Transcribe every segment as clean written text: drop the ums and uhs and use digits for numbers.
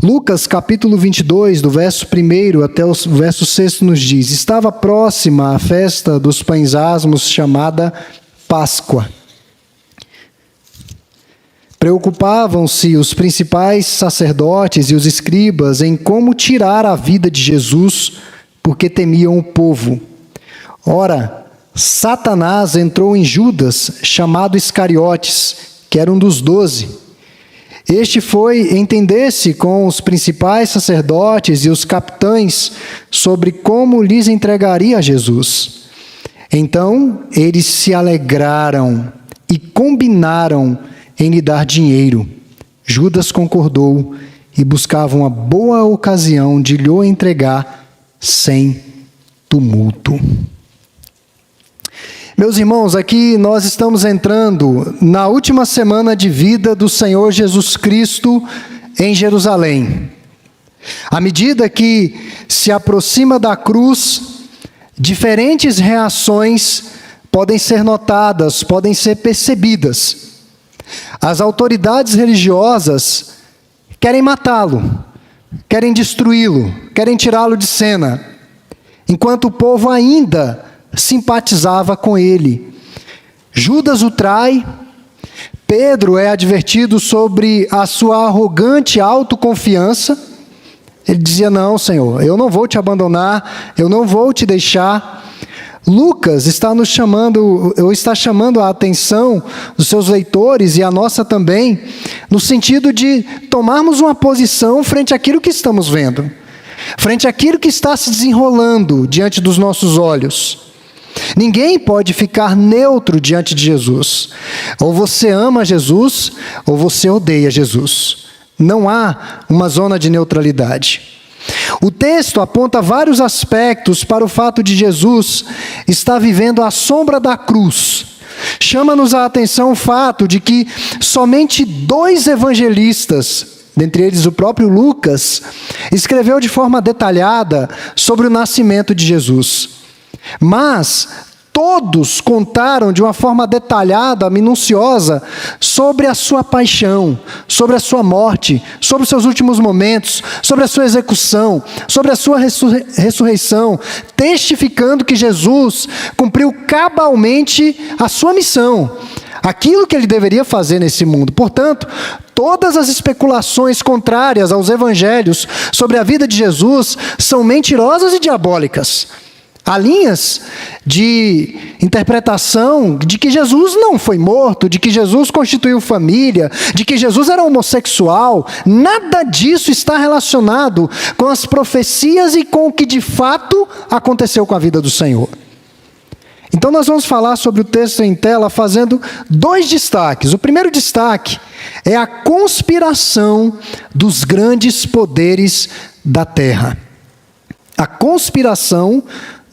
Lucas capítulo 22, do verso 1 até o verso 6 nos diz: estava próxima a festa dos pães asmos, chamada Páscoa. Preocupavam-se os principais sacerdotes e os escribas em como tirar a vida de Jesus, porque temiam o povo. Ora, Satanás entrou em Judas, chamado Iscariotes, que era um dos 12. Este foi entender-se com os principais sacerdotes e os capitães sobre como lhes entregaria a Jesus. Então eles se alegraram e combinaram em lhe dar dinheiro. Judas concordou e buscava uma boa ocasião de lhe entregar sem tumulto. Meus irmãos, aqui nós estamos entrando na última semana de vida do Senhor Jesus Cristo em Jerusalém. À medida que se aproxima da cruz, diferentes reações podem ser notadas, podem ser percebidas. As autoridades religiosas querem matá-lo, querem destruí-lo, querem tirá-lo de cena, enquanto o povo ainda simpatizava com ele. Judas o trai. Pedro é advertido sobre a sua arrogante autoconfiança. Ele dizia: não, Senhor, eu não vou te abandonar, eu não vou te deixar. Lucas está chamando a atenção dos seus leitores e a nossa também, no sentido de tomarmos uma posição frente àquilo que estamos vendo, frente àquilo que está se desenrolando diante dos nossos olhos. Ninguém pode ficar neutro diante de Jesus. Ou você ama Jesus, ou você odeia Jesus. Não há uma zona de neutralidade. O texto aponta vários aspectos para o fato de Jesus estar vivendo à sombra da cruz. Chama-nos a atenção o fato de que somente 2 evangelistas, dentre eles o próprio Lucas, escreveu de forma detalhada sobre o nascimento de Jesus. Mas todos contaram de uma forma detalhada, minuciosa, sobre a sua paixão, sobre a sua morte, sobre os seus últimos momentos, sobre a sua execução, sobre a sua ressurreição, testificando que Jesus cumpriu cabalmente a sua missão, aquilo que ele deveria fazer nesse mundo. Portanto, todas as especulações contrárias aos evangelhos sobre a vida de Jesus são mentirosas e diabólicas. Há linhas de interpretação de que Jesus não foi morto, de que Jesus constituiu família, de que Jesus era homossexual. Nada disso está relacionado com as profecias e com o que de fato aconteceu com a vida do Senhor. Então nós vamos falar sobre o texto em tela fazendo 2 destaques. O primeiro destaque é a conspiração dos grandes poderes da terra. A conspiração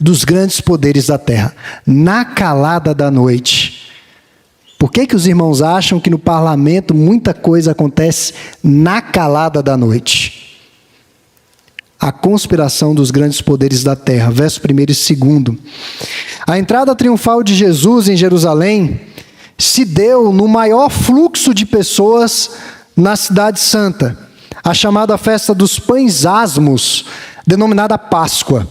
dos grandes poderes da terra, na calada da noite. Por que os irmãos acham que no parlamento muita coisa acontece na calada da noite? A conspiração dos grandes poderes da terra, verso 1 e 2. A entrada triunfal de Jesus em Jerusalém se deu no maior fluxo de pessoas na cidade santa, a chamada festa dos pães asmos, denominada Páscoa.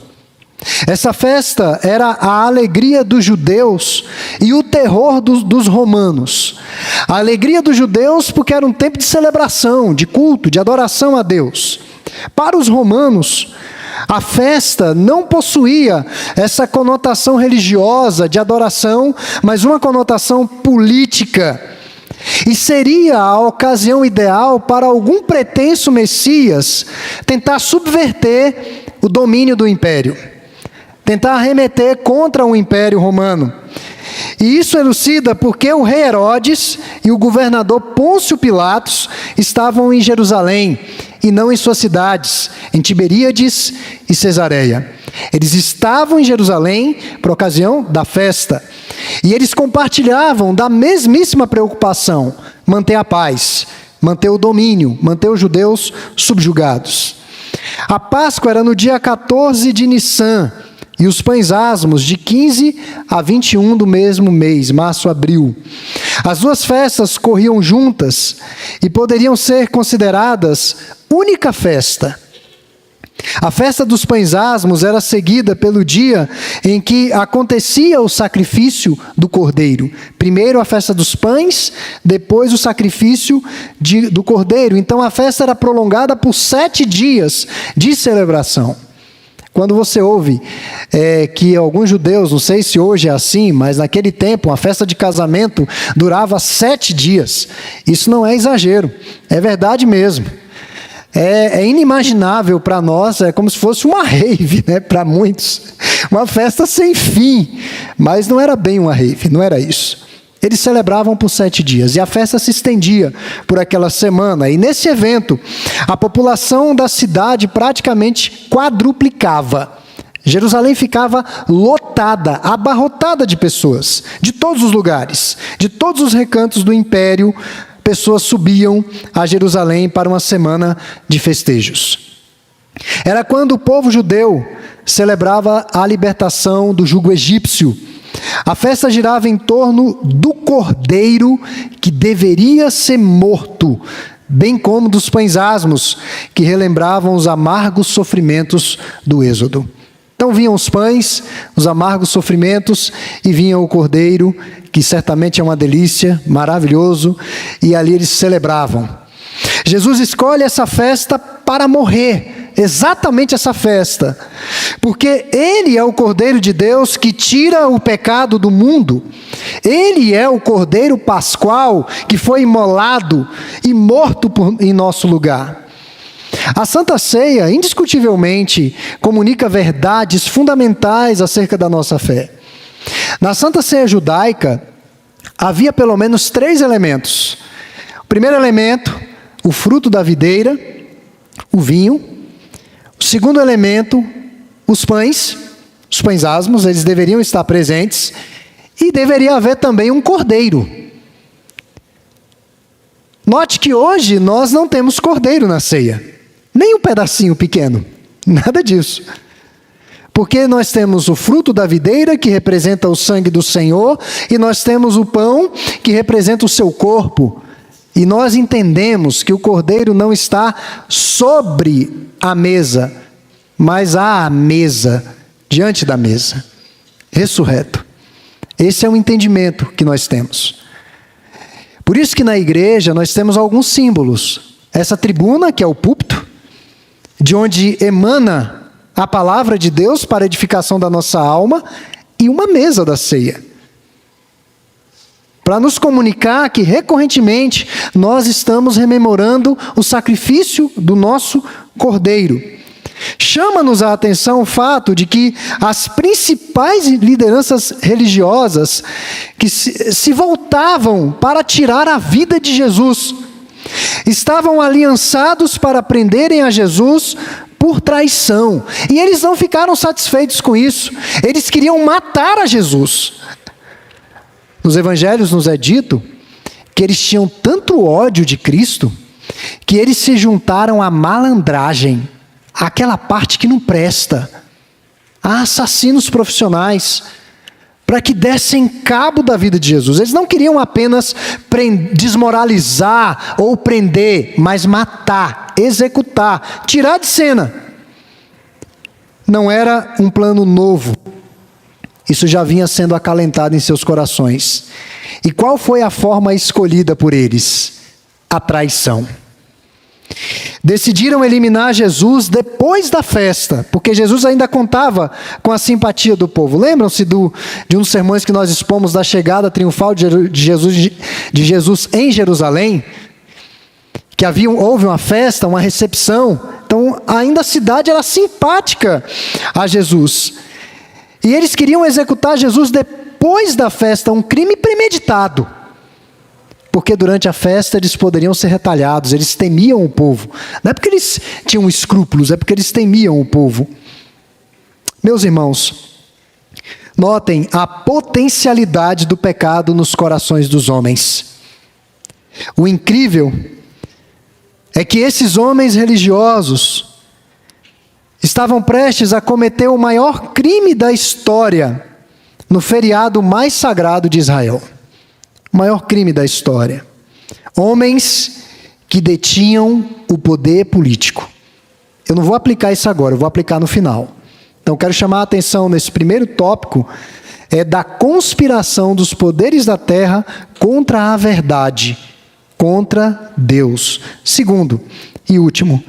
Essa festa era a alegria dos judeus e o terror dos romanos. A alegria dos judeus porque era um tempo de celebração, de culto, de adoração a Deus. Para os romanos, a festa não possuía essa conotação religiosa de adoração, mas uma conotação política. E seria a ocasião ideal para algum pretenso Messias tentar subverter o domínio do império, tentar arremeter contra o Império Romano. E isso elucida porque o rei Herodes e o governador Pôncio Pilatos estavam em Jerusalém e não em suas cidades, em Tiberíades e Cesareia. Eles estavam em Jerusalém por ocasião da festa. E eles compartilhavam da mesmíssima preocupação: manter a paz, manter o domínio, manter os judeus subjugados. A Páscoa era no dia 14 de Nissan, e os pães asmos de 15 a 21 do mesmo mês, março, abril. As duas festas corriam juntas e poderiam ser consideradas única festa. A festa dos pães asmos era seguida pelo dia em que acontecia o sacrifício do cordeiro. Primeiro a festa dos pães, depois o sacrifício do cordeiro. Então a festa era prolongada por 7 dias de celebração. Quando você ouve que alguns judeus, não sei se hoje é assim, mas naquele tempo uma festa de casamento durava 7 dias. Isso não é exagero, é verdade mesmo. É inimaginável para nós, é como se fosse uma rave, né, para muitos. Uma festa sem fim, mas não era bem uma rave, não era isso. Eles celebravam por 7 dias, e a festa se estendia por aquela semana. E nesse evento, a população da cidade praticamente quadruplicava. Jerusalém ficava lotada, abarrotada de pessoas, de todos os lugares, de todos os recantos do império. Pessoas subiam a Jerusalém para uma semana de festejos. Era quando o povo judeu celebrava a libertação do jugo egípcio. A festa girava em torno do cordeiro que deveria ser morto, bem como dos pães asmos, que relembravam os amargos sofrimentos do Êxodo. Então vinham os pães, os amargos sofrimentos, e vinha o cordeiro, que certamente é uma delícia, maravilhoso, e ali eles celebravam. Jesus escolhe essa festa para morrer, exatamente essa festa, porque Ele é o Cordeiro de Deus que tira o pecado do mundo. Ele é o Cordeiro Pascual que foi imolado e morto em nosso lugar. A Santa Ceia, indiscutivelmente, comunica verdades fundamentais acerca da nossa fé. Na Santa Ceia judaica, havia pelo menos 3 elementos. O primeiro elemento, o fruto da videira, o vinho. O segundo elemento, os pães asmos, eles deveriam estar presentes. E deveria haver também um cordeiro. Note que hoje nós não temos cordeiro na ceia. Nem um pedacinho pequeno, nada disso. Porque nós temos o fruto da videira, que representa o sangue do Senhor, e nós temos o pão, que representa o seu corpo. E nós entendemos que o cordeiro não está sobre a mesa, mas à mesa, diante da mesa, ressurreto. Esse é o entendimento que nós temos. Por isso que na igreja nós temos alguns símbolos. Essa tribuna, que é o púlpito, de onde emana a palavra de Deus para a edificação da nossa alma, e uma mesa da ceia. Para nos comunicar que recorrentemente nós estamos rememorando o sacrifício do nosso Cordeiro. Chama-nos a atenção o fato de que as principais lideranças religiosas que se voltavam para tirar a vida de Jesus, estavam aliançados para prenderem a Jesus por traição. E eles não ficaram satisfeitos com isso. Eles queriam matar a Jesus. Nos evangelhos nos é dito que eles tinham tanto ódio de Cristo que eles se juntaram à malandragem, aquela parte que não presta, a assassinos profissionais, para que dessem cabo da vida de Jesus. Eles não queriam apenas desmoralizar ou prender, mas matar, executar, tirar de cena. Não era um plano novo. Isso já vinha sendo acalentado em seus corações. E qual foi a forma escolhida por eles? A traição. Decidiram eliminar Jesus depois da festa, porque Jesus ainda contava com a simpatia do povo. Lembram-se de um dos sermões que nós expomos da chegada triunfal de Jesus em Jerusalém? Que houve uma festa, uma recepção. Então, ainda a cidade era simpática a Jesus. E eles queriam executar Jesus depois da festa, um crime premeditado. Porque durante a festa eles poderiam ser retalhados, eles temiam o povo. Não é porque eles tinham escrúpulos, é porque eles temiam o povo. Meus irmãos, notem a potencialidade do pecado nos corações dos homens. O incrível é que esses homens religiosos, estavam prestes a cometer o maior crime da história no feriado mais sagrado de Israel. O maior crime da história. Homens que detinham o poder político. Eu não vou aplicar isso agora, eu vou aplicar no final. Então, quero chamar a atenção nesse primeiro tópico, da conspiração dos poderes da terra contra a verdade, contra Deus. Segundo e último,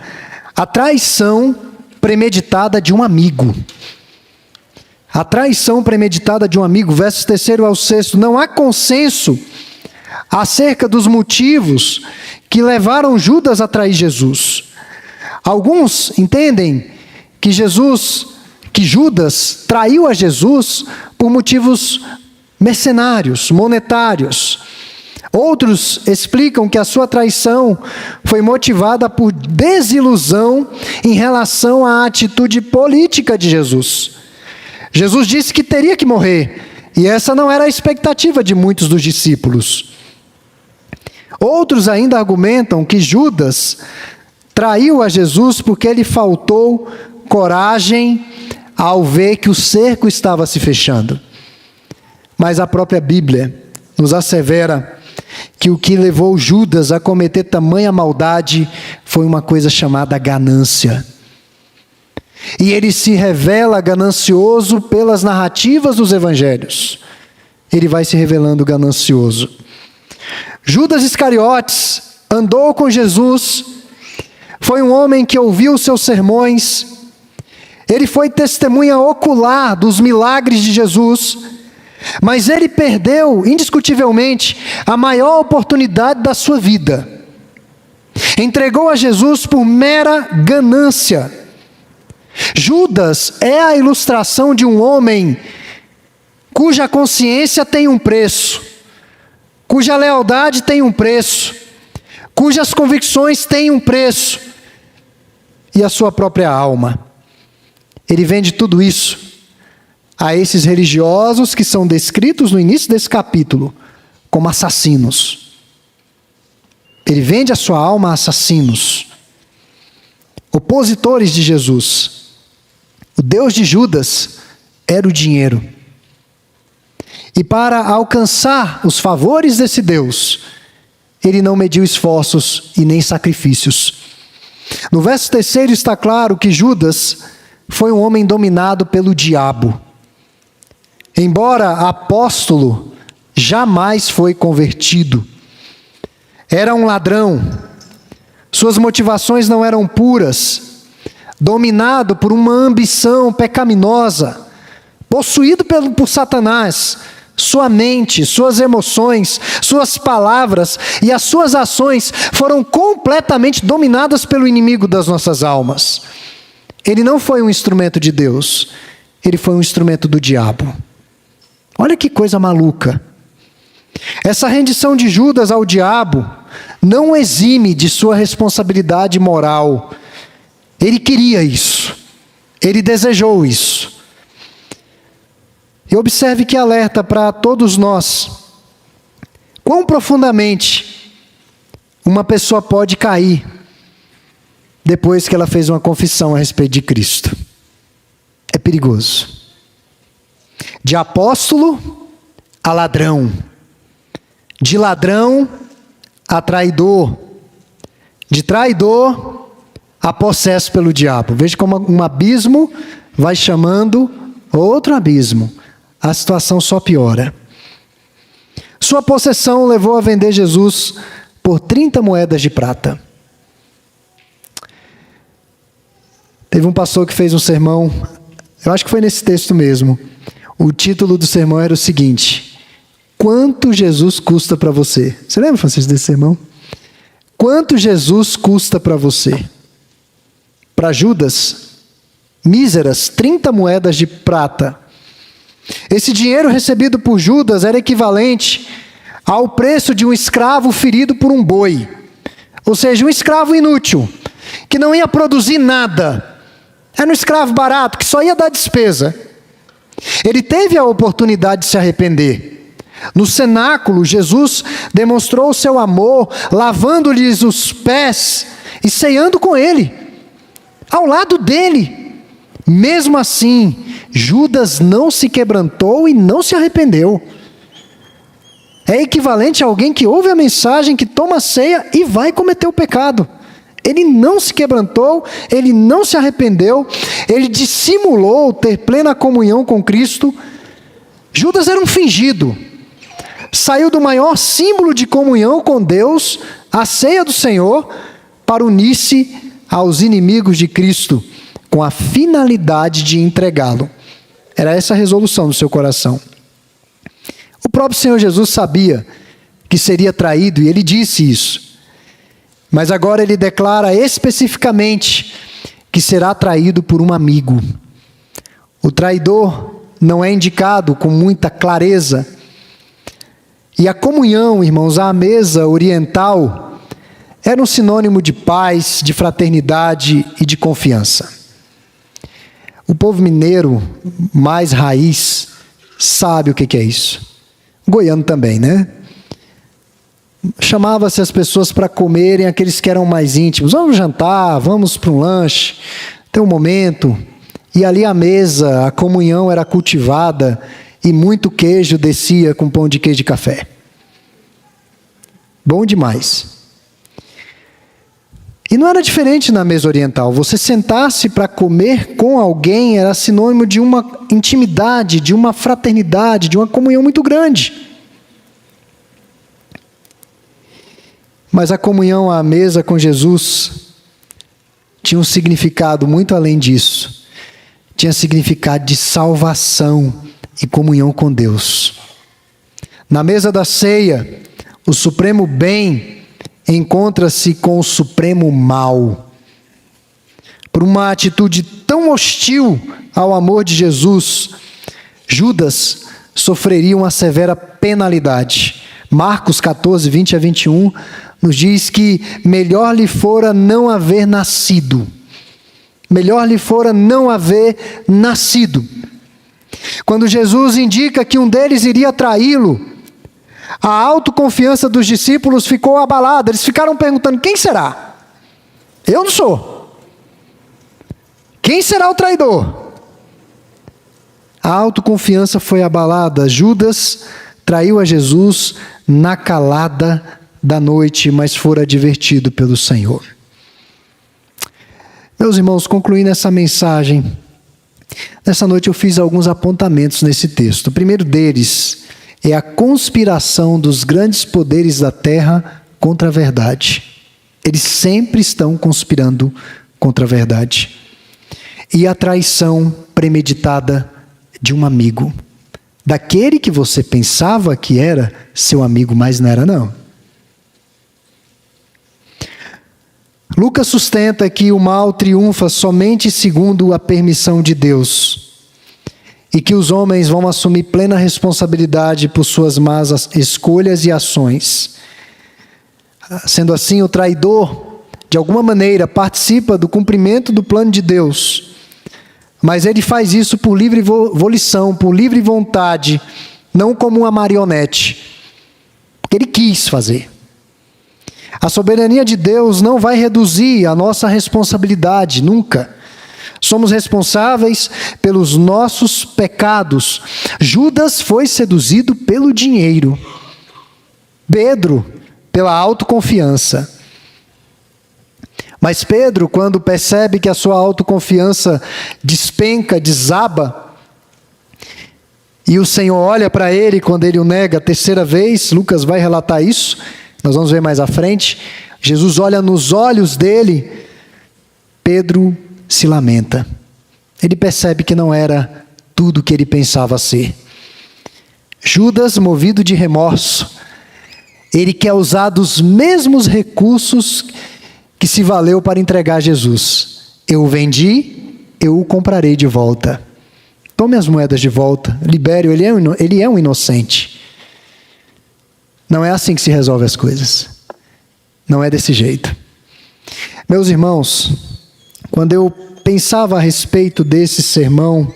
a traição premeditada de um amigo. A traição premeditada de um amigo, versos 3º ao 6º, não há consenso acerca dos motivos que levaram Judas a trair Jesus. Alguns entendem que Judas traiu a Jesus por motivos mercenários, monetários. Outros explicam que a sua traição foi motivada por desilusão em relação à atitude política de Jesus. Jesus disse que teria que morrer, e essa não era a expectativa de muitos dos discípulos. Outros ainda argumentam que Judas traiu a Jesus porque lhe faltou coragem ao ver que o cerco estava se fechando. Mas a própria Bíblia nos assevera que o que levou Judas a cometer tamanha maldade foi uma coisa chamada ganância. E ele se revela ganancioso pelas narrativas dos evangelhos. Ele vai se revelando ganancioso. Judas Iscariotes andou com Jesus, foi um homem que ouviu os seus sermões, ele foi testemunha ocular dos milagres de Jesus, mas ele perdeu, indiscutivelmente, a maior oportunidade da sua vida. Entregou a Jesus por mera ganância. Judas é a ilustração de um homem cuja consciência tem um preço, cuja lealdade tem um preço, cujas convicções têm um preço, e a sua própria alma. Ele vende tudo isso a esses religiosos que são descritos no início desse capítulo como assassinos. Ele vende a sua alma a assassinos, opositores de Jesus. O Deus de Judas era o dinheiro. E para alcançar os favores desse Deus, ele não mediu esforços e nem sacrifícios. No verso 3º está claro que Judas foi um homem dominado pelo diabo. Embora apóstolo, jamais foi convertido. Era um ladrão. Suas motivações não eram puras. Dominado por uma ambição pecaminosa. Possuído por Satanás. Sua mente, suas emoções, suas palavras e as suas ações foram completamente dominadas pelo inimigo das nossas almas. Ele não foi um instrumento de Deus, ele foi um instrumento do diabo. Olha que coisa maluca. Essa rendição de Judas ao diabo não o exime de sua responsabilidade moral. Ele queria isso, ele desejou isso. E observe que alerta para todos nós. Quão profundamente uma pessoa pode cair depois que ela fez uma confissão a respeito de Cristo. É perigoso. De apóstolo a ladrão. De ladrão a traidor. De traidor a possesso pelo diabo. Veja como um abismo vai chamando outro abismo. A situação só piora. Sua possessão o levou a vender Jesus por 30 moedas de prata. Teve um pastor que fez um sermão, eu acho que foi nesse texto mesmo. O título do sermão era o seguinte: quanto Jesus custa para você? Você lembra, Francisco, desse sermão? Quanto Jesus custa para você? Para Judas, míseras 30 moedas de prata. Esse dinheiro recebido por Judas era equivalente ao preço de um escravo ferido por um boi. Ou seja, um escravo inútil, que não ia produzir nada. Era um escravo barato, que só ia dar despesa. Ele teve a oportunidade de se arrepender. No cenáculo, Jesus demonstrou o seu amor, lavando-lhes os pés e ceando com ele, ao lado dele. Mesmo assim, Judas não se quebrantou e não se arrependeu. É equivalente a alguém que ouve a mensagem, que toma a ceia e vai cometer o pecado. Ele não se quebrantou, ele não se arrependeu, ele dissimulou ter plena comunhão com Cristo. Judas era um fingido. Saiu do maior símbolo de comunhão com Deus, a ceia do Senhor, para unir-se aos inimigos de Cristo, com a finalidade de entregá-lo. Era essa a resolução do seu coração. O próprio Senhor Jesus sabia que seria traído e ele disse isso. Mas agora ele declara especificamente que será traído por um amigo. O traidor não é indicado com muita clareza. E a comunhão, irmãos, à mesa oriental era um sinônimo de paz, de fraternidade e de confiança. O povo mineiro mais raiz sabe o que é isso. O goiano também, né? Chamava-se as pessoas para comerem, aqueles que eram mais íntimos. Vamos jantar, vamos para um lanche, ter um momento. E ali à mesa, a comunhão era cultivada e muito queijo descia com pão de queijo e café. Bom demais. E não era diferente na mesa oriental. Você sentar-se para comer com alguém era sinônimo de uma intimidade, de uma fraternidade, de uma comunhão muito grande. Mas a comunhão à mesa com Jesus tinha um significado muito além disso. Tinha significado de salvação e comunhão com Deus. Na mesa da ceia, o supremo bem encontra-se com o supremo mal. Por uma atitude tão hostil ao amor de Jesus, Judas sofreria uma severa penalidade. Marcos 14, 20 a 21, nos diz que melhor lhe fora não haver nascido. Melhor lhe fora não haver nascido. Quando Jesus indica que um deles iria traí-lo, a autoconfiança dos discípulos ficou abalada. Eles ficaram perguntando: quem será? Eu não sou. Quem será o traidor? A autoconfiança foi abalada. Judas traiu a Jesus na calada da noite, mas fora advertido pelo Senhor. Meus irmãos, concluindo essa mensagem, nessa noite eu fiz alguns apontamentos nesse texto. O primeiro deles é a conspiração dos grandes poderes da terra contra a verdade. Eles sempre estão conspirando contra a verdade. E a traição premeditada de um amigo. Daquele que você pensava que era seu amigo, mas não era não. Lucas sustenta que o mal triunfa somente segundo a permissão de Deus. E que os homens vão assumir plena responsabilidade por suas más escolhas e ações. Sendo assim, o traidor, de alguma maneira, participa do cumprimento do plano de Deus. Mas ele faz isso por livre volição, por livre vontade, não como uma marionete. Porque ele quis fazer. A soberania de Deus não vai reduzir a nossa responsabilidade, nunca. Somos responsáveis pelos nossos pecados. Judas foi seduzido pelo dinheiro. Pedro, pela autoconfiança. Mas Pedro, quando percebe que a sua autoconfiança despenca, desaba, e o Senhor olha para ele quando ele o nega a terceira vez, Lucas vai relatar isso, nós vamos ver mais à frente. Jesus olha nos olhos dele, Pedro se lamenta. Ele percebe que não era tudo o que ele pensava ser. Judas, movido de remorso, ele quer usar dos mesmos recursos que se valeu para entregar Jesus. Eu o vendi, eu o comprarei de volta. Tome as moedas de volta, libere-o, ele é um inocente. Não é assim que se resolve as coisas. Não é desse jeito. Meus irmãos, quando eu pensava a respeito desse sermão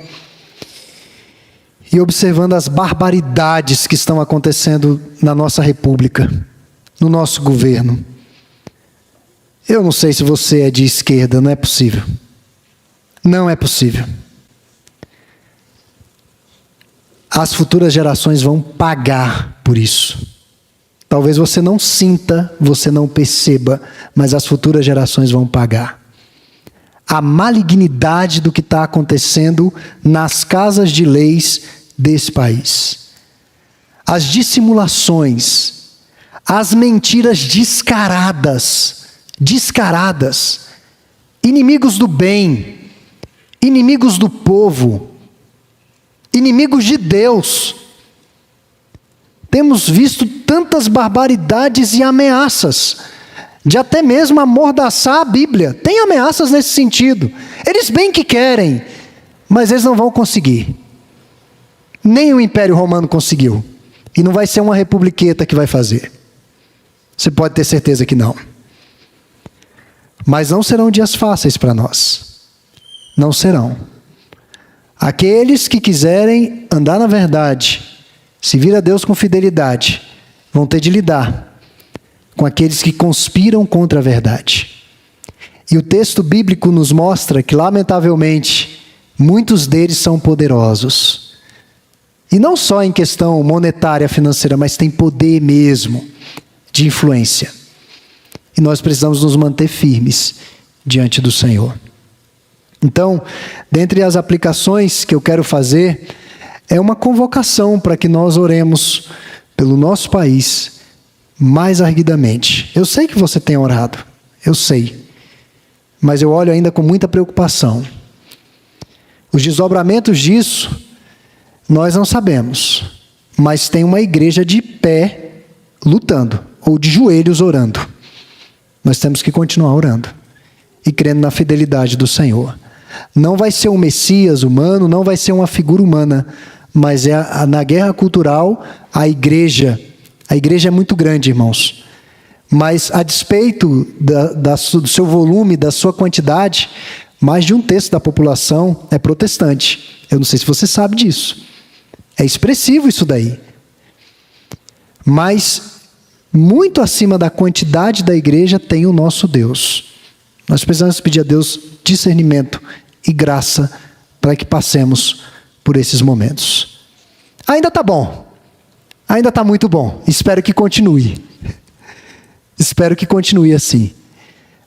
e observando as barbaridades que estão acontecendo na nossa república, no nosso governo, eu não sei se você é de esquerda, não é possível. Não é possível. as futuras gerações vão pagar por isso. Talvez você não sinta, você não perceba, mas as futuras gerações vão pagar. A malignidade do que está acontecendo nas casas de leis desse país. As dissimulações, as mentiras descaradas, inimigos do bem, inimigos do povo, inimigos de Deus. Temos visto tantas barbaridades e ameaças, de até mesmo amordaçar a Bíblia. Tem ameaças nesse sentido. Eles bem que querem, mas eles não vão conseguir. Nem o Império Romano conseguiu. E não vai ser uma republiqueta que vai fazer. Você pode ter certeza que não. Mas não serão dias fáceis para nós. Não serão. Aqueles que quiserem andar na verdade, servir a Deus com fidelidade, vão ter de lidar com aqueles que conspiram contra a verdade. E o texto bíblico nos mostra que, lamentavelmente, muitos deles são poderosos. E não só em questão monetária, financeira, mas tem poder mesmo de influência. E nós precisamos nos manter firmes diante do Senhor. Então, dentre as aplicações que eu quero fazer, é uma convocação para que nós oremos pelo nosso país mais arguidamente. Eu sei que você tem orado, eu sei, mas eu olho ainda com muita preocupação. Os desdobramentos disso, nós não sabemos, mas tem uma igreja de pé lutando, ou de joelhos orando. Nós temos que continuar orando e crendo na fidelidade do Senhor. Não vai ser um Messias humano, não vai ser uma figura humana, mas na guerra cultural, a igreja é muito grande, irmãos. Mas a despeito do seu volume, da sua quantidade, mais de 1/3 da população é protestante. Eu não sei se você sabe disso. É expressivo isso daí. Mas, muito acima da quantidade da igreja, tem o nosso Deus. Nós precisamos pedir a Deus discernimento e graça para que passemos por esses momentos. Ainda está bom. Ainda está muito bom. Espero que continue. Espero que continue assim.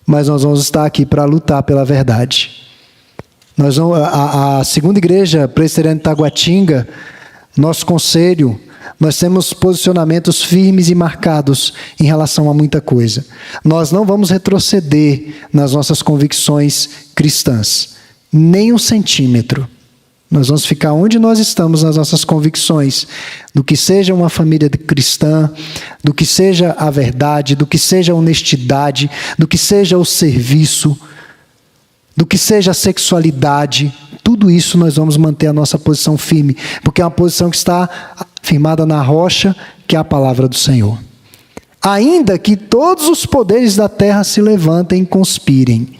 Mas nós vamos estar aqui para lutar pela verdade. A segunda igreja presbiteriana de Taguatinga, nosso conselho, nós temos posicionamentos firmes e marcados em relação a muita coisa. Nós não vamos retroceder nas nossas convicções cristãs. Nem 1 centímetro. Nós vamos ficar onde nós estamos nas nossas convicções, do que seja uma família cristã, do que seja a verdade, do que seja a honestidade, do que seja o serviço, do que seja a sexualidade. Tudo isso nós vamos manter a nossa posição firme, porque é uma posição que está firmada na rocha, que é a palavra do Senhor. Ainda que todos os poderes da terra se levantem e conspirem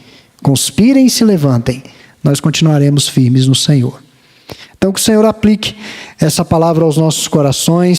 e se levantem, nós continuaremos firmes no Senhor. Então, que o Senhor aplique essa palavra aos nossos corações,